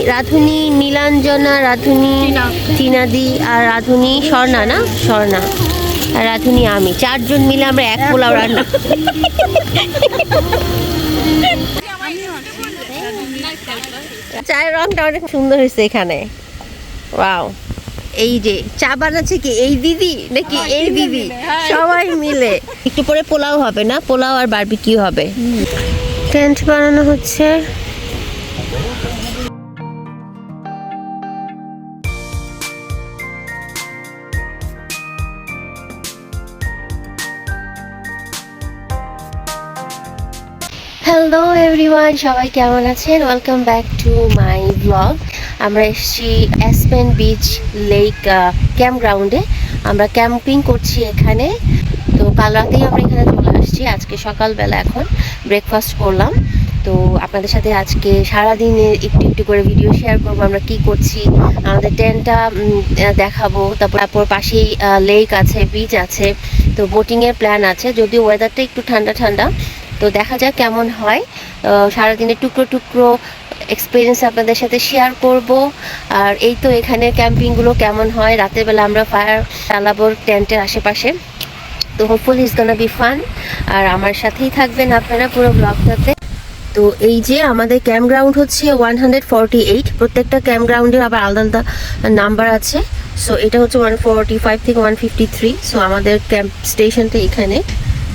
রাধুনী নীলাঞ্জনা, রাধুনী টিনাদি আর রাধুনী স্বর্ণা, না স্বর্ণা আর রাধুনী আমি, 4 জন মিলে আমরা এক পোলাও রান্না। চায়ের রংটা অনেক সুন্দর হয়েছে এখানে। ওয়াও, এই যে চা বানাচ্ছে কি এই দিদি নাকি এই দিদি, সবাই মিলে। একটু পরে পোলাও হবে না, পোলাও আর বারবিকিউ হবে। টেন্ট বানানো হচ্ছে। হ্যালো এভরিওয়ান, সবাই কেমন আছেন? Welcome back to my blog. আমরা এসেছি অ্যাসপেন বিচ লেক ক্যাম্প গ্রাউন্ডে। আমরা ক্যাম্পিং করছি এখানে। তো কাল রাতেই আমরা এখানে চলে আসছি। আজকে সকালবেলা এখন ব্রেকফাস্ট করলাম। তো আপনাদের সাথে আজকে সারাদিনের একটু একটু করে ভিডিও শেয়ার করবো, আমরা কি করছি, আমাদের টেন্টটা দেখাবো। তারপর পাশেই লেক আছে, বিচ আছে, তো বোটিংয়ের প্ল্যান আছে। যদিও ওয়েদারটা একটু ঠান্ডা ঠান্ডা, তো দেখা যাক কেমন হয়। সারাদিনের টুকরো টুকরো এক্সপিরিয়েন্স আপনাদের সাথে শেয়ার করব। আর এই তো এখানে ক্যাম্পিংগুলো কেমন হয়, রাতের বেলা আমরা ফায়ার চালাবো টেন্টের আশেপাশে। তো hopefully it's gonna be fun. আর আমার সাথেই থাকবেন আপনারা পুরো ব্লগটাতে। তো এই যে আমাদের ক্যাম্প গ্রাউন্ড হচ্ছে 148। প্রত্যেকটা ক্যাম্প গ্রাউন্ডের আবার আলাদা আলাদা নাম্বার আছে। সো এটা হচ্ছে 145 থেকে 153। সো আমাদের ক্যাম্প স্টেশনটা এখানে।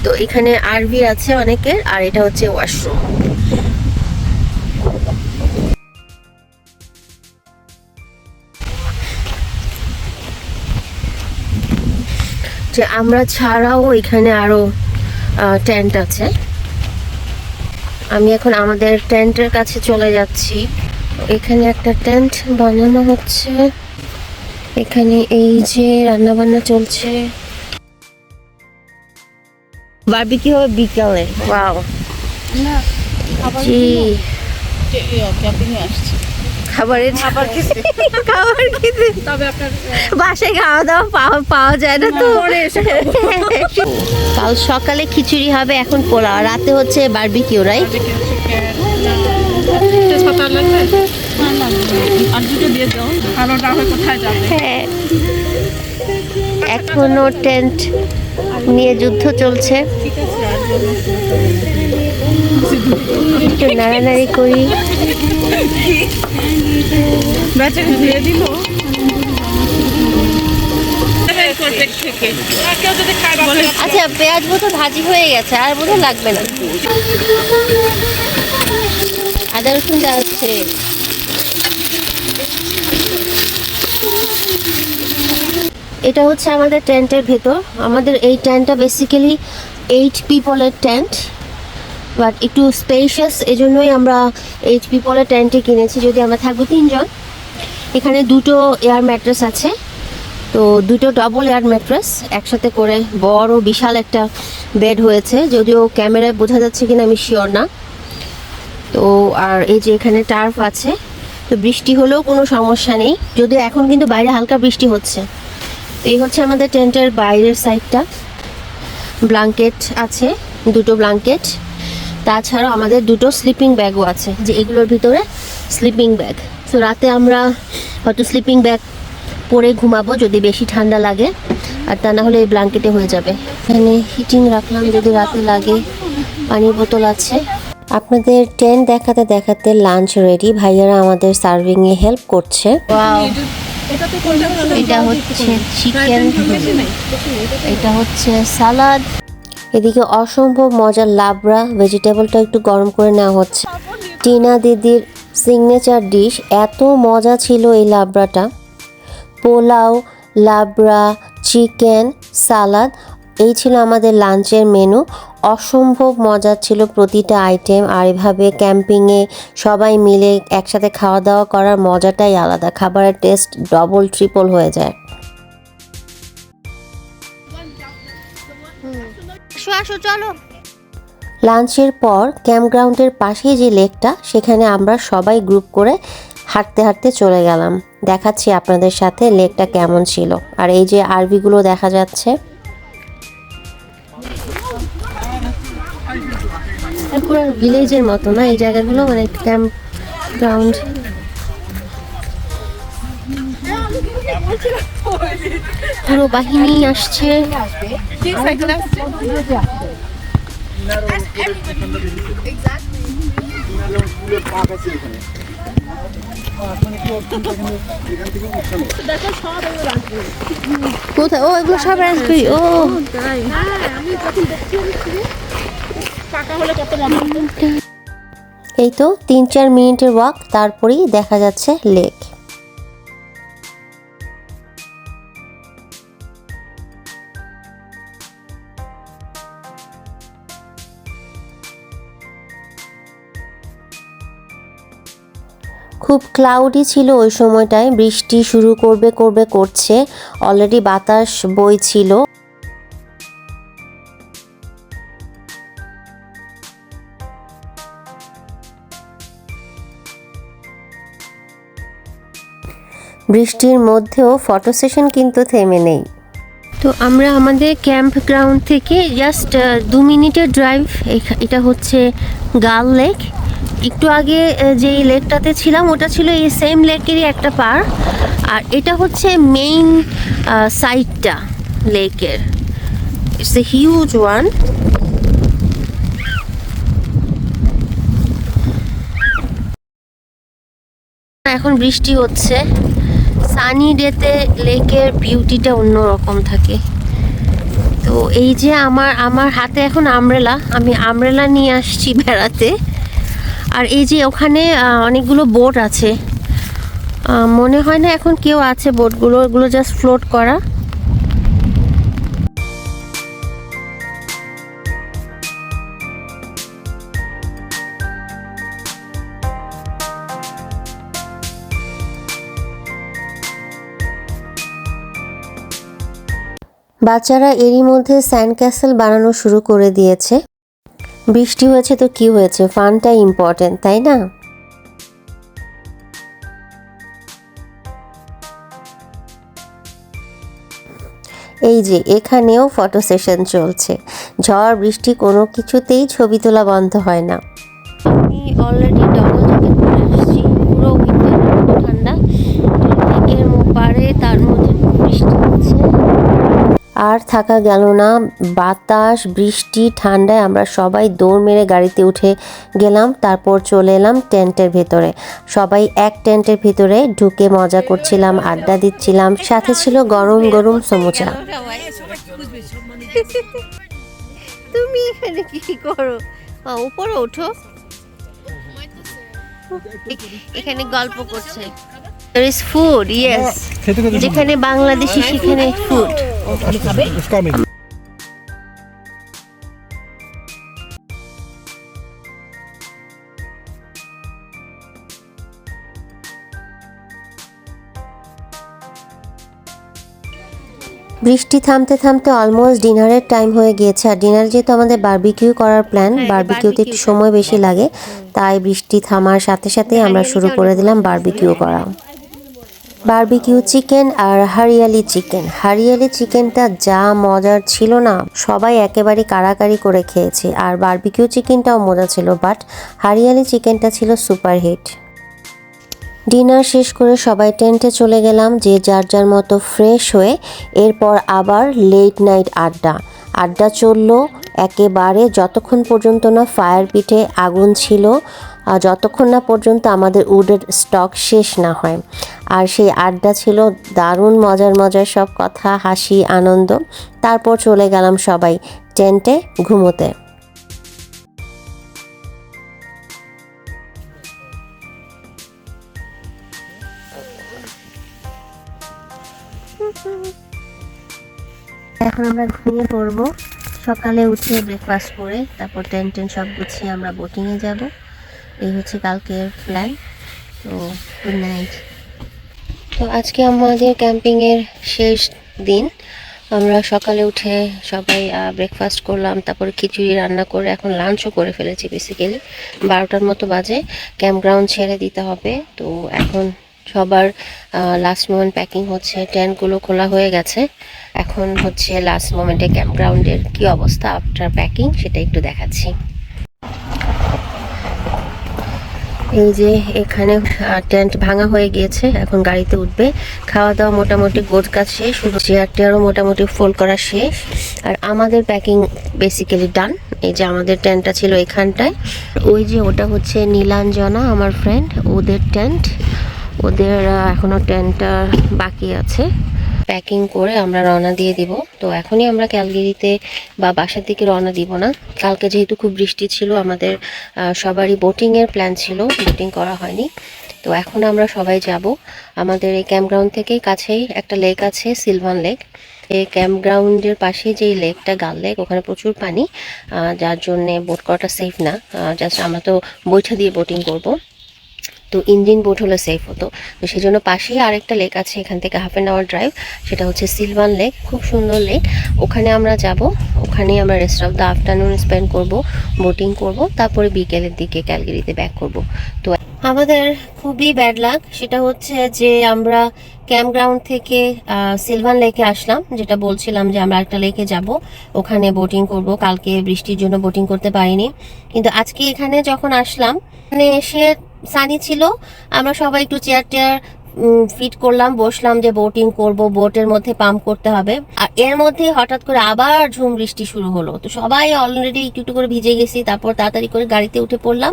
তো এখানে আরভি আছে অনেকের, আর এটা হচ্ছে ওয়াশরুম। যে আমরা ছাড়াও এখানে আরো টেন্ট আছে। আমি এখন আমাদের টেন্টের কাছে চলে যাচ্ছি। এখানে একটা টেন্ট বানানো হচ্ছে। এখানে এই যে রান্না বান্না চলছে। বারবিকিউ হবে বিকালে। ওয়াও, জি খাবার খেতে বাসায় খাওয়া দাওয়া পাওয়া যায় না তো। কাল সকালে খিচুড়ি হবে, এখন পোলাও, রাতে হচ্ছে বারবিকিউ, রাইট? হ্যাঁ, এখনো টেন্ট নিয়ে যুদ্ধ চলছে। একটু নাড়ানাড়ি করি। আচ্ছা, পেঁয়াজ বোধহয় ভাজি হয়ে গেছে, আর বোধহয় লাগবে না। আদা রসুন যাচ্ছে। এটা হচ্ছে আমাদের টেন্টের ভেতর। আমাদের এই টেন্টটা বেসিক্যালি 8 পিপলের টেন্ট, বাট একটু স্পেশিয়াস, এজন্যই আমরা 8 পিপলের টেন্টে কিনেছি। যদি আমরা থাকবো 3 জন। এখানে 2টো এয়ার ম্যাট্রেস আছে, তো 2টো ডবল এয়ার ম্যাট্রেস একসাথে করে বড় বিশাল একটা বেড হয়েছে। যদিও ক্যামেরায় বোঝা যাচ্ছে কিনা আমি শিওর না। তো আর এই যে এখানে টার্ফ আছে, তো বৃষ্টি হলেও কোনো সমস্যা নেই। যদিও এখন কিন্তু বাইরে হালকা বৃষ্টি হচ্ছে। এই হচ্ছে আমাদের টেন্টের বাইরের সাইডটা। ব্ল্যাঙ্কেট আছে, 2টো ব্ল্যাঙ্কেট। তাছাড়াও আমাদের 2টো স্লিপিং ব্যাগও আছে, যে এগুলোর ভিতরে স্লিপিং ব্যাগ। তো রাতে আমরা হয়তো স্লিপিং ব্যাগ পরে ঘুমাবো যদি বেশি ঠান্ডা লাগে, আর তা না হলে এই ব্ল্যাঙ্কেটে হয়ে যাবে। এখানে হিটিং রাখলাম যদি রাতে লাগে। পানির বোতল আছে। আপনাদের টেন্ট দেখাতে দেখাতে লাঞ্চ রেডি। ভাইয়ারা আমাদের সার্ভিংয়ে হেল্প করছে। ওয়াও, এটা হচ্ছে চিকেন, এটা হচ্ছে সালাদ, এদিকে অসম্ভব মজার লাবড়া। ভেজিটেবলটা একটু গরম করে নেওয়া হচ্ছে। টিনা দিদির সিগনেচার ডিশ, এত মজা ছিল এই লাবড়াটা। পোলাও, লাবড়া, চিকেন, সালাদ, এই ছিল আমাদের লাঞ্চের মেনু। অসম্ভব মজা ছিল প্রতিটা আইটেম। আর এভাবে ক্যাম্পিংয়ে সবাই মিলে একসাথে খাওয়া দাওয়া করার মজাটাই আলাদা। খাবারের টেস্ট ডবল ট্রিপল হয়ে যায়। আসো চলো। লাঞ্চের পর ক্যাম্পগ্রাউন্ডের পাশেই যে লেকটা, সেখানে আমরা সবাই গ্রুপ করে হাঁটতে হাঁটতে চলে গেলাম। দেখাচ্ছি আপনাদের সাথে লেকটা কেমন ছিল। আর এই যে আরভিগুলো দেখা যাচ্ছে। পুরো ভিলেজের মতো না এই জায়গাগুলো, মানে ক্যাম্প গ্রাউন্ড। পুরো বাহিনী আসছে। কোথায়? ও এগুলো সব রাজবেরি। ও এই তো 3-4 মিনিটের ওয়াক, তারপরেই দেখা যাচ্ছে লেক। খুব ক্লাউডি ছিল ওই সময়টায়, বৃষ্টি শুরু করছে, অলরেডি বাতাস বইছিল। বৃষ্টির মধ্যেও ফটো সেশন কিন্তু থেমে নেই। তো আমরা আমাদের ক্যাম্প গ্রাউন্ড থেকে জাস্ট 2 মিনিটের ড্রাইভ। এটা হচ্ছে গাল লেক। একটু আগে যেই লেকটাতে ছিলাম ওটা ছিল এই সেম লেকেরই একটা পার, আর এটা হচ্ছে মেইন সাইডটা লেকের। It's a huge one. এখন বৃষ্টি হচ্ছে। সানি ডেতে লেকের বিউটিটা অন্যরকম থাকে। তো এই যে আমার হাতে এখন আমব্রেলা, আমি আমব্রেলা নিয়ে আসছি বেড়াতে। আর এই যে ওখানে অনেকগুলো বোট আছে, মনে হয় না এখন কেউ আছে বোটগুলো, ওগুলো জাস্ট ফ্লোট করা। বাচ্চারা এরই মধ্যে স্যান্ড ক্যাসেল বানানো শুরু করে দিয়েছে। বৃষ্টি হয়েছে তো কি হয়েছে, ফানটা ইম্পর্টেন্ট, তাই না? এই যে এখানেও ফটো সেশন চলছে। ঝড় বৃষ্টি কোনো কিছুতেই ছবি তোলা বন্ধ হয় না। আমি অলরেডি ডবল জ্যাকেট পরে আসছি, পুরো উইন্টার, ঠান্ডা। লেকের পাড়ে তার মধ্যে বৃষ্টি হচ্ছে। আর থাকা গেল না, বাতাস বৃষ্টি ঠান্ডায় আমরা সবাই দৌড় মেরে গাড়িতে উঠে গেলাম। তারপর চলে এলাম টেন্টের ভেতরে। সবাই এক টেন্টের ভিতরে ঢুকে মজা করছিলাম, আড্ডা দিচ্ছিলাম, সাথে ছিল গরম গরম সমোসা। তুমি এখানে কি করো? উপরে ওঠো, এখানে গল্প করছে। There is food, yes. যেখানে বাংলাদেশি সেখানে ফুড। বৃষ্টি থামতে থামতে অলমোস্ট ডিনারের টাইম হয়ে গিয়েছে। আর ডিনার যেহেতু আমাদের বারবিকিউ করার প্ল্যান, বারবিকিউতে একটু সময় বেশি লাগে, তাই বৃষ্টি থামার সাথে সাথে আমরা শুরু করে দিলাম বারবিকিউ করা। বারবিকিউ চিকেন আর হরিয়ালি চিকেন। হরিয়ালি চিকেনটা যা মজার ছিল না, সবাই একেবারে কাড়াকাড়ি করে খেয়েছে। আর বারবিকিউ চিকেনটাও মজা ছিল, বাট হরিয়ালি চিকেনটা ছিল সুপার হিট। ডিনার শেষ করে সবাই টেন্টে চলে গেলাম, যে যার যার মতো ফ্রেশ হয়ে। এরপর আবার লেট নাইট আড্ডা চললো একেবারে যতক্ষণ পর্যন্ত না ফায়ার পিটে আগুন ছিল, যতক্ষণ না পর্যন্ত আমাদের উডের স্টক শেষ না হয়। আর সেই আড্ডা ছিল দারুণ মজার সব কথা, হাসি, আনন্দ। তারপর চলে গেলাম সবাই টেন্টে ঘুমোতে। এখন আমরা ঘুমিয়ে পড়বো। সকালে উঠে ব্রেকফাস্ট করে তারপর টেন্ট সব গুছিয়ে আমরা বোটিংয়ে যাব। এই হচ্ছে কালকের প্ল্যান। তো গুড নাইট। তো আজকে আমাদের ক্যাম্পিংয়ের শেষ দিন। আমরা সকালে উঠে সবাই ব্রেকফাস্ট করলাম, তারপরে খিচুড়ি রান্না করে এখন লাঞ্চও করে ফেলেছি। বেসিক্যালি 12টার মতো বাজে, ক্যাম্প গ্রাউন্ড ছেড়ে দিতে হবে। তো এখন সবার লাস্ট মোমেন্ট প্যাকিং হচ্ছে, টেন্টগুলো খোলা হয়ে গেছে। এখন হচ্ছে লাস্ট মোমেন্টে ক্যাম্প গ্রাউন্ডের কী অবস্থা আফটার প্যাকিং সেটা একটু দেখাচ্ছি। এই যে এখানে টেন্ট ভাঙা হয়ে গিয়েছে, এখন গাড়িতে উঠবে। খাওয়া দাওয়া মোটামুটি গোছ কাজ শেষ, শুধু চেয়ার টেয়ারও মোটামুটি ফোল্ড করা শেষ। আর আমাদের প্যাকিং বেসিক্যালি ডান। এই যে আমাদের টেন্টটা ছিল এখানটায়, ওই যে ওটা হচ্ছে নীলাঞ্জনা আমার ফ্রেন্ড, ওদের টেন্ট। ওদের এখনও টেন্টটা বাকি আছে। প্যাকিং করে আমরা রওনা দিয়ে দিব। তো এখনই আমরা ক্যালগেরিতে বা বাসার দিকে রওনা দিব না, কালকে যেহেতু খুব বৃষ্টি ছিল, আমাদের সবারই বোটিংয়ের প্ল্যান ছিল, বোটিং করা হয়নি। তো এখন আমরা সবাই যাব। আমাদের এই ক্যাম্পগ্রাউন্ড থেকেই কাছেই একটা লেক আছে, সিলভান লেক। এই ক্যাম্পগ্রাউন্ডের পাশে যেই লেকটা, গাল লেক, ওখানে প্রচুর পানি, যার জন্যে বোট করাটা সেফ না। জাস্ট আমরা তো বৈঠা দিয়ে বোটিং করব, তো ইঞ্জিন বোট হলে সেফ হতো। তো সেই জন্য পাশেই আরেকটা লেক আছে, এখান থেকে হাফ অ্যান আওয়ার ড্রাইভ, সেটা হচ্ছে সিলভান লেক। খুব সুন্দর লেক, ওখানে আমরা যাব। ওখানেই আমরা rest of the afternoon spend করব, বোটিং করব, তারপরে বিকেলের দিকে ক্যালগেরিতে ব্যাক করব। তো আমাদের খুবই ব্যাড লাক, সেটা হচ্ছে যে আমরা ক্যাম্পগ্রাউন্ড থেকে সিলভান লেকে আসলাম, যেটা বলছিলাম যে আমরা একটা লেকে যাব, ওখানে বোটিং করব। কালকে বৃষ্টির জন্য বোটিং করতে পারিনি, কিন্তু আজকে এখানে যখন আসলাম, এখানে এসে সানি ছিল, আমরা সবাই একটু চেয়ার টেয়ার ফিট করলাম, বসলাম যে বোটিং করব, বোটের মধ্যে পাম্প করতে হবে। আর এর মধ্যে হঠাৎ করে আবার ঝুম বৃষ্টি শুরু হলো। তো সবাই অলরেডি একটু একটু করে ভিজে গেছি, তারপর তাড়াতাড়ি করে গাড়িতে উঠে পড়লাম।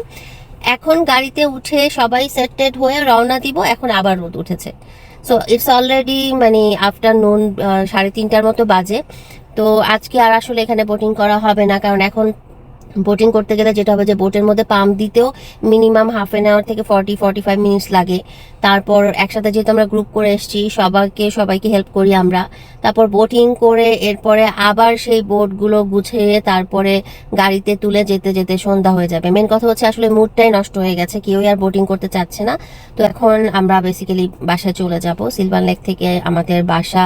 এখন গাড়িতে উঠে সবাই সেটেড হয়ে রওনা দিব, এখন আবার রোদ উঠেছে। সো ইটস অলরেডি মানে আফটারনুন 3:30টার মতো বাজে। তো আজকে আর আসলে এখানে বোটিং করা হবে না, কারণ এখন বোটিং করতে গেলে যেটা হবে যে বোটের মধ্যে পাম্প দিতেও মিনিমাম হাফ অ্যান আওয়ার থেকে 40-45 মিনিটস লাগে। তারপর একসাথে যেহেতু আমরা গ্রুপ করে এসেছি, সবাইকে হেল্প করি আমরা। তারপর বোটিং করে এরপরে আবার সেই বোটগুলো গুছিয়ে তারপরে গাড়িতে তুলে যেতে যেতে সন্ধ্যা হয়ে যাবে। মেন কথা হচ্ছে আসলে মুডটাই নষ্ট হয়ে গেছে, কেউই আর বোটিং করতে চাচ্ছে না। তো এখন আমরা বেসিক্যালি বাসায় চলে যাব। সিলভার লেক থেকে আমাদের বাসা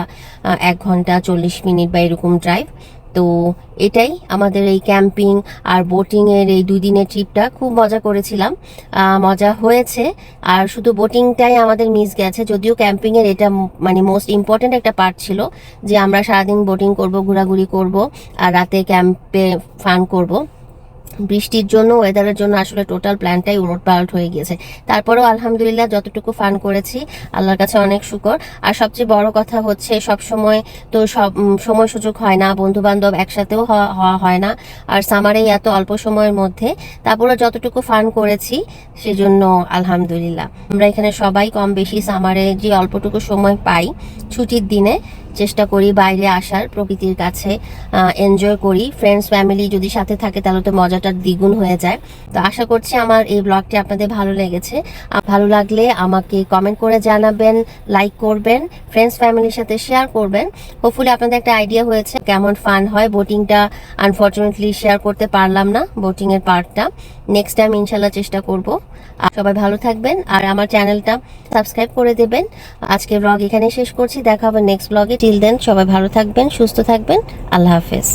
1 ঘন্টা 40 মিনিট বা এরকম ড্রাইভ। তো এটাই আমাদের এই ক্যাম্পিং আর বোটিংয়ের এই 2 দিনের ট্রিপটা। খুব মজা করেছিলাম, মজা হয়েছে। আর শুধু বোটিংটাই আমাদের মিস গেছে, যদিও ক্যাম্পিংয়ের এটা মানে মোস্ট ইম্পর্ট্যান্ট একটা পার্ট ছিল, যে আমরা সারাদিন বোটিং করব, ঘোরাঘুরি করব, আর রাতে ক্যাম্পে ফান করব। বৃষ্টির জন্য, ওয়েদারের জন্য আসলে টোটাল প্ল্যানটাই উলটপালট হয়ে গিয়েছে। তারপরেও আলহামদুলিল্লাহ যতটুকু ফান করেছি, আল্লাহর কাছে অনেক শুকর। আর সবচেয়ে বড় কথা হচ্ছে, সব সময় তো সব সময় সুযোগ হয় না, বন্ধু বান্ধব একসাথেও হওয়া হয় না, আর সামারে এত অল্প সময়ের মধ্যে। তারপরে যতটুকু ফান করেছি সেজন্য আলহামদুলিল্লাহ। আমরা এখানে সবাই কম বেশি সামারে যে অল্পটুকু সময় পাই ছুটির দিনে, চেষ্টা করি বাইরে আসার, প্রকৃতির কাছে এনজয় করি। ফ্রেন্ডস ফ্যামিলি যদি সাথে থাকে তাহলে তো মজাটা দ্বিগুণ হয়ে যায়। তো আশা করছি আমার এই ব্লগটি আপনাদের ভালো লেগেছে। ভালো লাগলে আমাকে কমেন্ট করে জানাবেন, লাইক করবেন, ফ্রেন্ডস ফ্যামিলির সাথে শেয়ার করবেন। হোপফুলি আপনাদের একটা আইডিয়া হয়েছে কেমন ফান হয়। বোটিংটা আনফর্চুনেটলি শেয়ার করতে পারলাম না, বোটিংয়ের পার্টটা। নেক্সট টাইম ইনশাল্লাহ চেষ্টা করব। আর সবাই ভালো থাকবেন, আর আমার চ্যানেলটা সাবস্ক্রাইব করে দেবেন। আজকে ব্লগ এখানে শেষ করছি, দেখা হবে নেক্সট ব্লগে। টিল দেন সবাই ভালো থাকবেন, সুস্থ থাকবেন। আল্লাহ হাফেজ।